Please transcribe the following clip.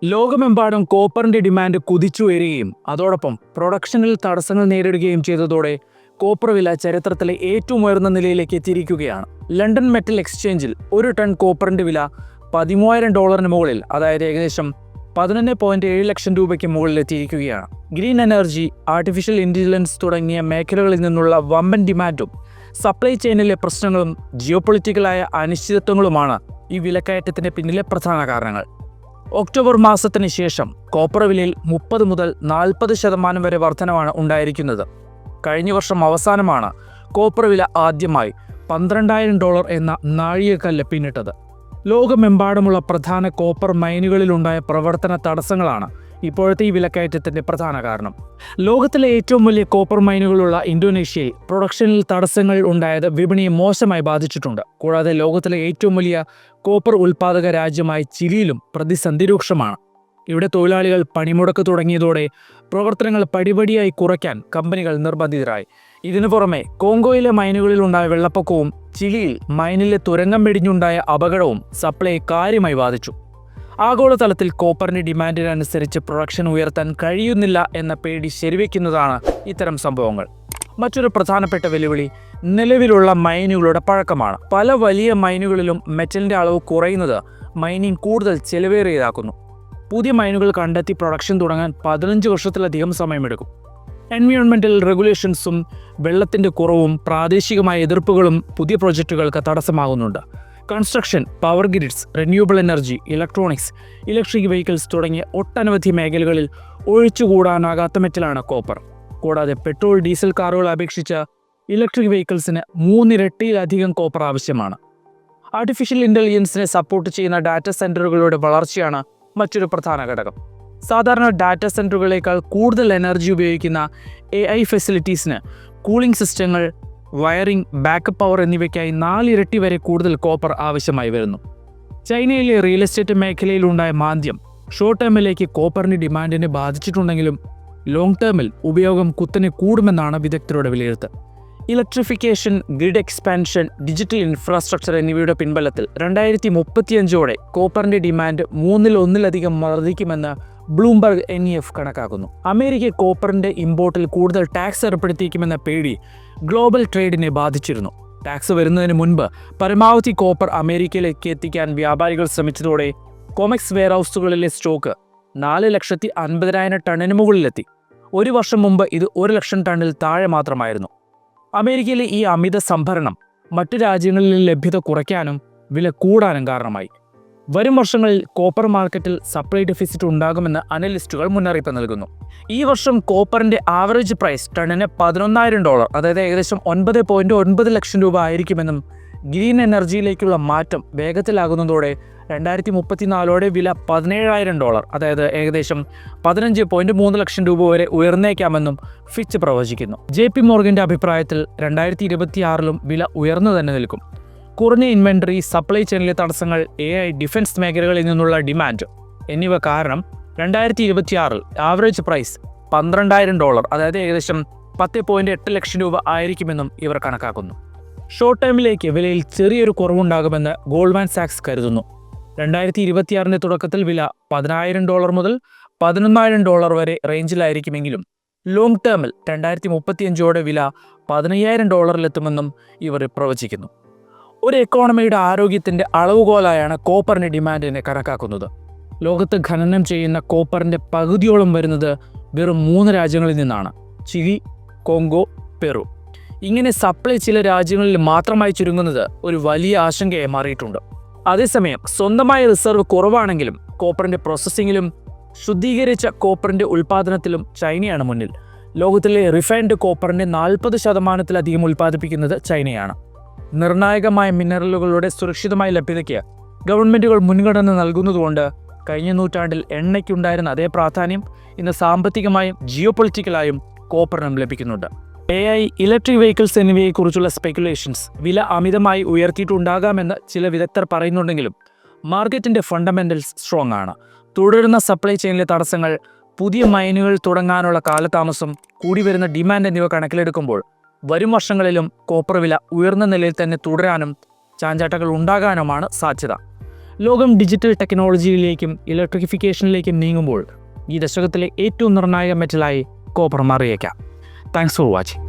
ലോകമെമ്പാടും കോപ്പറിന്റെ ഡിമാൻഡ് കുതിച്ചുയരുകയും അതോടൊപ്പം പ്രൊഡക്ഷനിൽ തടസ്സങ്ങൾ നേരിടുകയും ചെയ്തതോടെ കോപ്പർ വില ചരിത്രത്തിലെ ഏറ്റവും ഉയർന്ന നിലയിലേക്ക് എത്തിയിരിക്കുകയാണ്. ലണ്ടൻ മെറ്റൽ എക്സ്ചേഞ്ചിൽ ഒരു ടൺ കോപ്പറിന്റെ വില $13,000 മുകളിൽ, അതായത് ഏകദേശം 11.7 ലക്ഷം രൂപയ്ക്ക് മുകളിൽ എത്തിയിരിക്കുകയാണ്. ഗ്രീൻ എനർജി, ആർട്ടിഫിഷ്യൽ ഇന്റലിജൻസ് തുടങ്ങിയ മേഖലകളിൽ നിന്നുള്ള വമ്പൻ ഡിമാൻഡും സപ്ലൈ ചെയിനിലെ പ്രശ്നങ്ങളും ജിയോപൊളിറ്റിക്കലായ അനിശ്ചിതത്വങ്ങളുമാണ് ഈ വിലക്കയറ്റത്തിന് പിന്നിലെ പ്രധാന കാരണങ്ങൾ. ഒക്ടോബർ മാസത്തിന് ശേഷം കോപ്പർ വിലയിൽ 30 മുതൽ 40% വരെ വർധനവാണ് ഉണ്ടായിരിക്കുന്നത്. കഴിഞ്ഞ വർഷം അവസാനമാണ് കോപ്പർ വില ആദ്യമായി $12,000 എന്ന നാഴികക്കല്ല് പിന്നിട്ടത്. ലോകമെമ്പാടുമുള്ള പ്രധാന കോപ്പർ മൈനുകളിലുണ്ടായ പ്രവർത്തന തടസ്സങ്ങളാണ് ഇപ്പോഴത്തെ ഈ വിലക്കയറ്റത്തിന്റെ പ്രധാന കാരണം. ലോകത്തിലെ ഏറ്റവും വലിയ കോപ്പർ മൈനുകളുള്ള ഇന്തോനേഷ്യയിൽ പ്രൊഡക്ഷനിൽ തടസ്സങ്ങൾ ഉണ്ടായത് വിപണിയെ മോശമായി ബാധിച്ചിട്ടുണ്ട്. കൂടാതെ ലോകത്തിലെ ഏറ്റവും വലിയ കോപ്പർ ഉൽപ്പാദക രാജ്യമായ ചിലിയിലും പ്രതിസന്ധി രൂക്ഷമാണ്. ഇവിടെ തൊഴിലാളികൾ പണിമുടക്ക് തുടങ്ങിയതോടെ പ്രവർത്തനങ്ങൾ പടിപടിയായി കുറയ്ക്കാൻ കമ്പനികൾ നിർബന്ധിതരായി. ഇതിനു പുറമെ കോങ്കോയിലെ മൈനുകളിലുണ്ടായ വെള്ളപ്പൊക്കവും ചിലിയിൽ മൈനിലെ തുരങ്കം വെടിഞ്ഞുണ്ടായ അപകടവും സപ്ലൈയെ കാര്യമായി ബാധിച്ചു. ആഗോളതലത്തിൽ കോപ്പറിന്റെ ഡിമാൻഡിനനുസരിച്ച് പ്രൊഡക്ഷൻ ഉയർത്താൻ കഴിയുന്നില്ല എന്ന പേടി ശരിവെക്കുന്നതാണ് ഇത്തരം സംഭവങ്ങൾ. മറ്റൊരു പ്രധാനപ്പെട്ട വെല്ലുവിളി നിലവിലുള്ള മൈനുകളുടെ പഴക്കമാണ്. പല വലിയ മൈനുകളിലും മെറ്റലിന്റെ അളവ് കുറയുന്നത് മൈനിങ് കൂടുതൽ ചെലവേറിയതാക്കുന്നു. പുതിയ മൈനുകൾ കണ്ടെത്തി പ്രൊഡക്ഷൻ തുടങ്ങാൻ 15 വർഷത്തിലധികം സമയമെടുക്കും. എൻവയോൺമെന്റൽ റെഗുലേഷൻസും വെള്ളത്തിന്റെ കുറവും പ്രാദേശികമായ എതിർപ്പുകളും പുതിയ പ്രൊജക്റ്റുകൾക്ക് തടസ്സമാകുന്നുണ്ട്. Construction, power grids, renewable energy, electronics, electric vehicles തുടങ്ങിയ ഒട്ടനവധി മേഖലകളിൽ ഒഴിച്ചുകൂടാനാകാത്ത മെറ്റലാണ് കോപ്പർ. കൂടാതെ പെട്രോൾ, ഡീസൽ കാറുകളെ അപേക്ഷിച്ച് ഇലക്ട്രിക് വെഹിക്കിൾസിന് 3 ഇരട്ടിയിലധികം കോപ്പർ ആവശ്യമാണ്. ആർട്ടിഫിഷ്യൽ ഇന്റലിജൻസിനെ സപ്പോർട്ട് ചെയ്യുന്ന ഡാറ്റാ സെന്ററുകളുടെ വളർച്ചയാണ് മറ്റൊരു പ്രധാന ഘടകം. സാധാരണ ഡാറ്റാ സെന്ററുകളേക്കാൾ കൂടുതൽ എനർജി ഉപയോഗിക്കുന്ന AI ഫെസിലിറ്റീസിന് കൂളിംഗ് സിസ്റ്റങ്ങൾ, വയറിംഗ്, ബാക്കപ്പ് പവർ എന്നിവയ്ക്കായി 4 ഇരട്ടി വരെ കൂടുതൽ കോപ്പർ ആവശ്യമായി വരുന്നു. ചൈനയിലെ റിയൽ എസ്റ്റേറ്റ് മേഖലയിലുണ്ടായ മാന്ദ്യം ഷോർട്ട് ടേമിലേക്ക് കോപ്പറിന്റെ ഡിമാൻഡിനെ ബാധിച്ചിട്ടുണ്ടെങ്കിലും ലോങ് ടേമിൽ ഉപയോഗം കുത്തനെ കൂടുമെന്നാണ് വിദഗ്ധരുടെ വിലയിരുത്തൽ. Electrification, grid expansion, digital infrastructure എന്നിവയുടെ പിൻബലത്തിൽ 2035ഓടെ കോപ്പറിന്റെ ഡിമാൻഡ് 3-1 വർദ്ധിക്കുമെന്ന് ബ്ലൂംബർഗ് NEF കണക്കാക്കുന്നു. അമേരിക്ക കോപ്പറിന്റെ ഇമ്പോർട്ടിൽ കൂടുതൽ ടാക്സ് ഏർപ്പെടുത്തിയേക്കുമെന്ന പേടി ഗ്ലോബൽ ട്രേഡിനെ ബാധിച്ചിരുന്നു. ടാക്സ് വരുന്നതിന് മുൻപ് പരമാവധി കോപ്പർ അമേരിക്കയിലേക്ക് എത്തിക്കാൻ വ്യാപാരികൾ ശ്രമിച്ചതോടെ കോമെക്സ് വെയർഹൗസുകളിലെ സ്റ്റോക്ക് 4,50,000 ടണ്ണിന് മുകളിലെത്തി. ഒരു വർഷം മുമ്പ് ഇത് 1 ലക്ഷം ടണ്ണിൽ താഴെ മാത്രമായിരുന്നു. അമേരിക്കയിലെ ഈ അമിത സംഭരണം മറ്റു രാജ്യങ്ങളിലെ ലഭ്യത കുറയ്ക്കാനും വില കൂടാനും കാരണമായി. വരും വർഷങ്ങളിൽ കോപ്പർ മാർക്കറ്റിൽ സപ്ലൈ ഡെഫിസിറ്റ് ഉണ്ടാകുമെന്ന് അനലിസ്റ്റുകൾ മുന്നറിയിപ്പ് നൽകുന്നു. ഈ വർഷം കോപ്പറിന്റെ ആവറേജ് പ്രൈസ് ടണ്ണിന് $11,000, അതായത് ഏകദേശം 9.9 ലക്ഷം രൂപ ആയിരിക്കുമെന്നും ഗ്രീൻ എനർജിയിലേക്കുള്ള മാറ്റം വേഗത്തിലാകുന്നതോടെ 2034ഓടെ വില $17,000, അതായത് ഏകദേശം 15.3 ലക്ഷം രൂപ വരെ ഉയർന്നേക്കാമെന്നും ഫിച്ച് പ്രവചിക്കുന്നു. JP മോർഗന്റെ അഭിപ്രായത്തിൽ 2026ലും വില ഉയർന്നു തന്നെ നിൽക്കും. കുറഞ്ഞ ഇൻവെന്ററി, സപ്ലൈ ചെയിനിലെ തടസ്സങ്ങൾ, AI, ഡിഫൻസ് മേഖലകളിൽ നിന്നുള്ള ഡിമാൻഡ് എന്നിവ കാരണം 2026ൽ ആവറേജ് പ്രൈസ് $12,000, അതായത് ഏകദേശം 10.8 ലക്ഷം രൂപ ആയിരിക്കുമെന്നും ഇവർ കണക്കാക്കുന്നു. ഷോർട്ട് ടൈമിലേക്ക് വിലയിൽ ചെറിയൊരു കുറവുണ്ടാകുമെന്ന് ഗോൾഡ്മാൻ സാക്സ് കരുതുന്നു. 2026ന്റെ തുടക്കത്തിൽ വില $10,000 മുതൽ $11,000 വരെ റേഞ്ചിലായിരിക്കുമെങ്കിലും ലോങ് ടേമിൽ 2035ഓടെ വില $15,000 ഇവർ പ്രവചിക്കുന്നു. ഒരു എക്കോണമിയുടെ ആരോഗ്യത്തിന്റെ അളവുകോലായാണ് കോപ്പറിന്റെ ഡിമാൻഡിനെ കണക്കാക്കുന്നത്. ലോകത്ത് ഖനനം ചെയ്യുന്ന കോപ്പറിന്റെ പകുതിയോളം വരുന്നത് വെറും 3 രാജ്യങ്ങളിൽ നിന്നാണ്: ചിലി, കോങ്കോ, പെറു. ഇങ്ങനെ സപ്ലൈ ചില രാജ്യങ്ങളിൽ മാത്രമായി ചുരുങ്ങുന്നത് ഒരു വലിയ ആശങ്കയായി മാറിയിട്ടുണ്ട്. അതേസമയം സ്വന്തമായ റിസർവ് കുറവാണെങ്കിലും കോപ്പറിന്റെ പ്രോസസ്സിങ്ങിലും ശുദ്ധീകരിച്ച കോപ്പറിന്റെ ഉൽപ്പാദനത്തിലും ചൈനയാണ് മുന്നിൽ. ലോകത്തിലെ റിഫൈൻഡ് കോപ്പറിന്റെ 40%-ലധികം ഉൽപ്പാദിപ്പിക്കുന്നത് ചൈനയാണ്. നിർണായകമായ മിനറലുകളുടെ സുരക്ഷിതമായ ലഭ്യതയ്ക്ക് ഗവൺമെന്റുകൾ മുൻഗണന നൽകുന്നതുകൊണ്ട് കഴിഞ്ഞ നൂറ്റാണ്ടിൽ എണ്ണയ്ക്കുണ്ടായിരുന്ന അതേ പ്രാധാന്യം ഇന്ന് സാമ്പത്തികമായും ജിയോപൊളിറ്റിക്കലായും കോപ്പറിനും ലഭിക്കുന്നുണ്ട്. AI, ഇലക്ട്രിക് വെഹിക്കിൾസ് എന്നിവയെക്കുറിച്ചുള്ള സ്പെക്കുലേഷൻസ് വില അമിതമായി ഉയർത്തിയിട്ടുണ്ടാകാമെന്ന് ചില വിദഗ്ധർ പറയുന്നുണ്ടെങ്കിലും മാർക്കറ്റിന്റെ ഫണ്ടമെന്റൽസ് സ്ട്രോങ് ആണ്. തുടരുന്ന സപ്ലൈ ചെയിനിലെ തടസ്സങ്ങൾ, പുതിയ മൈനുകൾ തുടങ്ങാനുള്ള കാലതാമസം, കൂടി വരുന്ന ഡിമാൻഡ് എന്നിവ കണക്കിലെടുക്കുമ്പോൾ വരും വർഷങ്ങളിലും കോപ്പർ വില ഉയർന്ന നിലയിൽ തന്നെ തുടരാനും ചാഞ്ചാട്ടങ്ങൾ ഉണ്ടാകാനുമാണ് സാധ്യത. ലോകം ഡിജിറ്റൽ ടെക്നോളജിയിലേക്കും ഇലക്ട്രിഫിക്കേഷനിലേക്കും നീങ്ങുമ്പോൾ ഈ ദശകത്തിലെ ഏറ്റവും നിർണായക മെറ്റലായി കോപ്പർ മാറിയേക്കാം. Thanks for watching.